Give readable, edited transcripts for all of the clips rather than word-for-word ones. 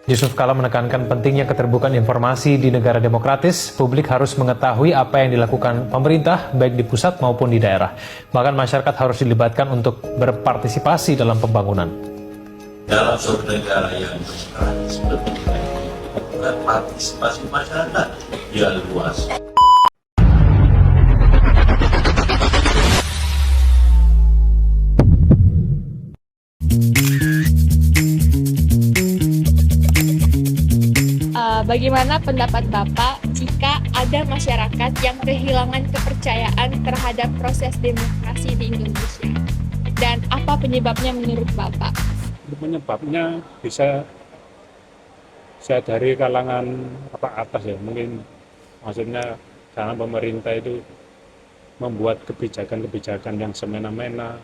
Yusuf Kala menekankan pentingnya keterbukaan informasi di negara demokratis. Publik harus mengetahui apa yang dilakukan pemerintah, baik di pusat maupun di daerah. Bahkan masyarakat harus dilibatkan untuk berpartisipasi dalam pembangunan. Dalam suatu negara yang demokratis, pentingnya bukan partisipasi masyarakat yang luas. Bagaimana pendapat Bapak jika ada masyarakat yang kehilangan kepercayaan terhadap proses demokrasi di Indonesia? Dan apa penyebabnya menurut Bapak? Penyebabnya bisa dari kalangan atas ya, mungkin maksudnya karena pemerintah itu membuat kebijakan-kebijakan yang semena-mena,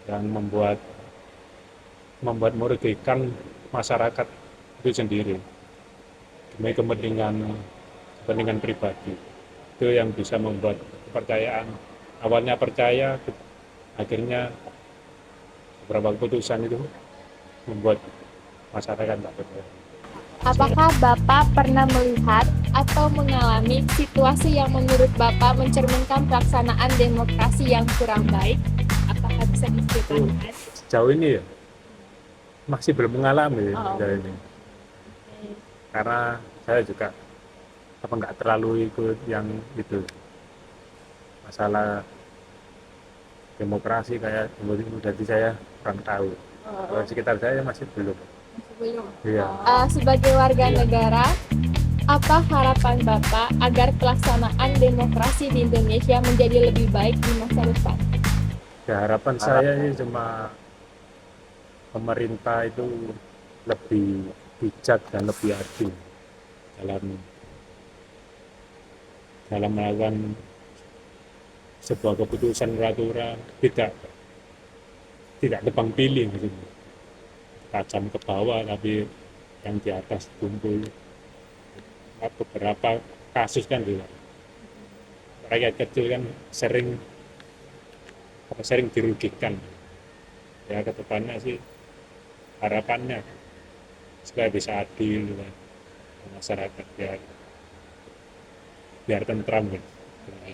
yang membuat merugikan masyarakat itu sendiri demi kepentingan pribadi. Itu yang bisa membuat kepercayaan, awalnya percaya, akhirnya beberapa keputusan itu membuat masyarakat tak percaya. Apakah Bapak pernah melihat atau mengalami situasi yang menurut Bapak mencerminkan pelaksanaan demokrasi yang kurang baik? Apakah bisa diceritakan? Sejauh ini ya, masih belum mengalami sejauh ini. Karena saya juga nggak terlalu ikut yang itu masalah demokrasi kayak jadi saya kurang tahu. Kalau sekitar saya masih belum. Iya. Sebagai warga negara, apa harapan Bapak agar pelaksanaan demokrasi di Indonesia menjadi lebih baik di masa depan? Ya, harapan saya ini cuma pemerintah itu lebih bijak dan lebih adil dalam melakukan sebuah keputusan peraturan, tidak tebang pilih gitu. Tajam ke bawah tapi yang di atas kumpul. Beberapa kasus kan juga rakyat kecil kan sering dirugikan. Ya kedepannya sih harapannya supaya bisa adil masyarakat biar tentram gitu.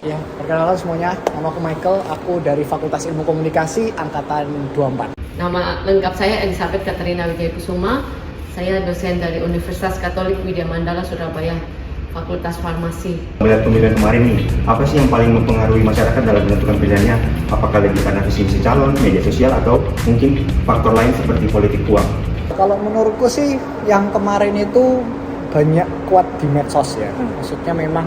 Ya, perkenalkan semuanya, nama aku Michael, aku dari Fakultas Ilmu Komunikasi Angkatan 24. Nama lengkap saya Elizabeth Katerina Wijaykusuma. Saya dosen dari Universitas Katolik Widya Mandala Surabaya, Fakultas Farmasi. Melihat pemilihan kemarin nih, apa sih yang paling mempengaruhi masyarakat dalam menentukan pilihannya? Apakah lebih karena visi misi calon, media sosial, atau mungkin faktor lain seperti politik uang? Kalau menurutku sih yang kemarin itu banyak kuat di medsos ya. Maksudnya memang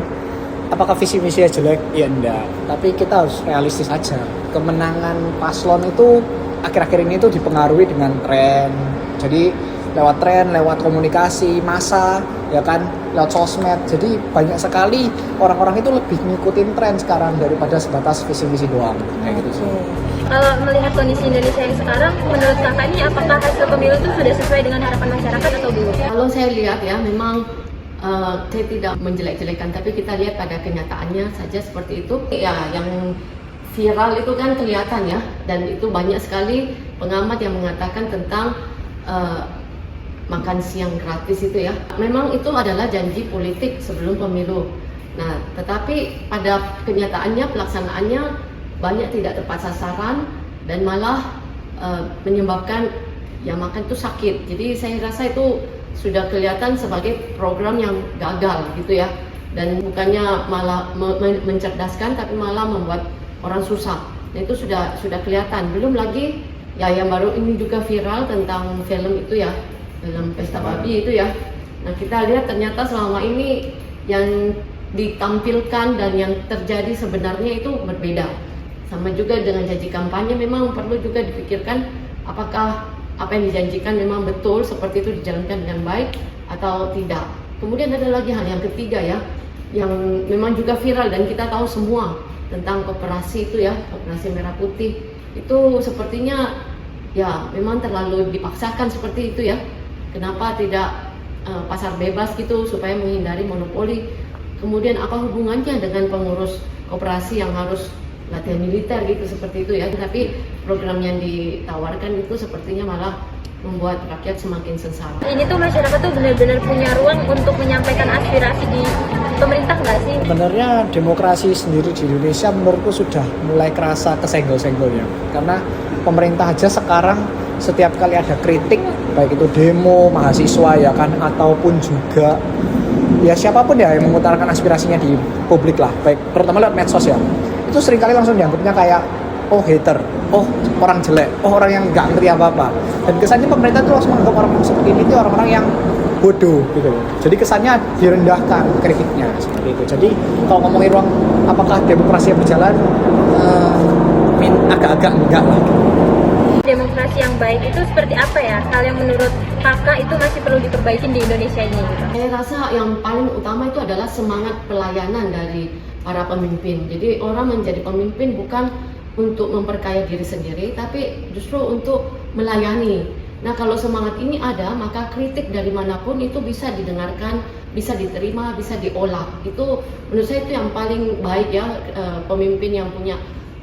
apakah visi misinya jelek? Ya enggak. Tapi kita harus realistis aja. Kemenangan paslon itu akhir-akhir ini tuh dipengaruhi dengan tren. Jadi lewat tren, lewat komunikasi massa, ya kan, lewat sosmed. Jadi banyak sekali orang-orang itu lebih ngikutin tren sekarang daripada sebatas visi misi doang. Kayak gitu sih. Kalau melihat kondisi Indonesia yang sekarang, menurut kakak ini apakah hasil pemilu itu sudah sesuai dengan harapan masyarakat atau belum? Kalau saya lihat ya, memang saya tidak menjelek-jelekan, tapi kita lihat pada kenyataannya saja seperti itu. Ya, yang viral itu kan kelihatan ya, dan itu banyak sekali pengamat yang mengatakan tentang makan siang gratis itu ya. Memang itu adalah janji politik sebelum pemilu. Nah, tetapi pada kenyataannya, pelaksanaannya banyak tidak tepat sasaran dan malah menyebabkan yang makan itu sakit. Jadi saya rasa itu sudah kelihatan sebagai program yang gagal gitu ya. Dan bukannya malah mencerdaskan tapi malah membuat orang susah. Nah, itu sudah kelihatan. Belum lagi ya yang baru ini juga viral tentang film itu ya, film Pesta Babi itu ya. Nah, kita lihat ternyata selama ini yang ditampilkan dan yang terjadi sebenarnya itu berbeda. Sama juga dengan janji kampanye, memang perlu juga dipikirkan apakah apa yang dijanjikan memang betul seperti itu dijalankan dengan baik atau tidak. Kemudian ada lagi hal yang ketiga ya, yang memang juga viral dan kita tahu semua tentang koperasi itu ya, koperasi merah putih. Itu sepertinya ya memang terlalu dipaksakan seperti itu ya. Kenapa tidak pasar bebas gitu supaya menghindari monopoli? Kemudian apa hubungannya dengan pengurus koperasi yang harus latihan militer gitu seperti itu ya. Tapi program yang ditawarkan itu sepertinya malah membuat rakyat semakin sengsara. Ini tuh masyarakat tuh benar-benar punya ruang untuk menyampaikan aspirasi di pemerintah nggak sih? Sebenarnya demokrasi sendiri di Indonesia menurutku sudah mulai kerasa kesenggol-senggolnya. Karena pemerintah aja sekarang setiap kali ada kritik, baik itu demo, mahasiswa ya kan, ataupun juga ya siapapun ya yang mengutarakan aspirasinya di publik lah, baik terutama lewat medsos ya, itu seringkali langsung dianggapnya kayak oh hater, oh orang jelek, oh orang yang nggak ngerti apa-apa. Dan kesannya pemerintah itu langsung menganggap orang seperti ini itu orang-orang yang bodoh gitu loh. Jadi kesannya direndahkan kritiknya seperti itu. Jadi kalau ngomongin ruang apakah demokrasi yang berjalan, agak-agak enggak lah. Demokrasi yang baik itu seperti apa ya? Hal yang menurut kakak itu masih perlu diperbaiki di Indonesia ini gitu. Saya rasa yang paling utama itu adalah semangat pelayanan dari para pemimpin. Jadi orang menjadi pemimpin bukan untuk memperkaya diri sendiri, tapi justru untuk melayani. Nah, kalau semangat ini ada, maka kritik dari manapun itu bisa didengarkan, bisa diterima, bisa diolah. Itu menurut saya itu yang paling baik ya, pemimpin yang punya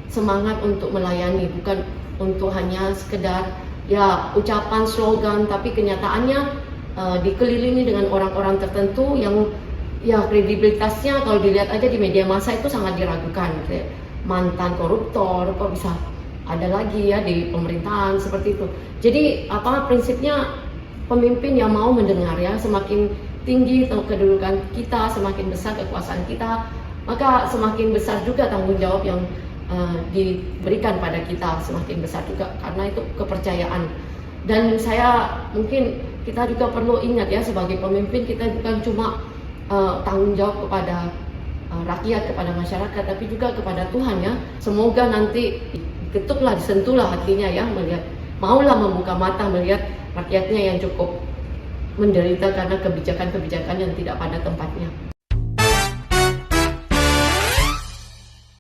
semangat untuk melayani, bukan untuk hanya sekedar ya ucapan slogan, tapi kenyataannya dikelilingi dengan orang-orang tertentu yang ya kredibilitasnya kalau dilihat aja di media massa itu sangat diragukan. Kayak mantan koruptor kok bisa ada lagi ya di pemerintahan seperti itu. Jadi prinsipnya pemimpin yang mau mendengar ya, semakin tinggi kedudukan kita, semakin besar kekuasaan kita, maka semakin besar juga tanggung jawab yang diberikan pada kita, semakin besar juga karena itu kepercayaan. Dan saya mungkin kita juga perlu ingat ya, sebagai pemimpin kita bukan cuma tanggung jawab kepada rakyat, kepada masyarakat, tapi juga kepada Tuhan ya. Semoga nanti diketuklah, disentuhlah hatinya ya, melihat, maulah membuka mata melihat rakyatnya yang cukup menderita karena kebijakan-kebijakan yang tidak pada tempatnya.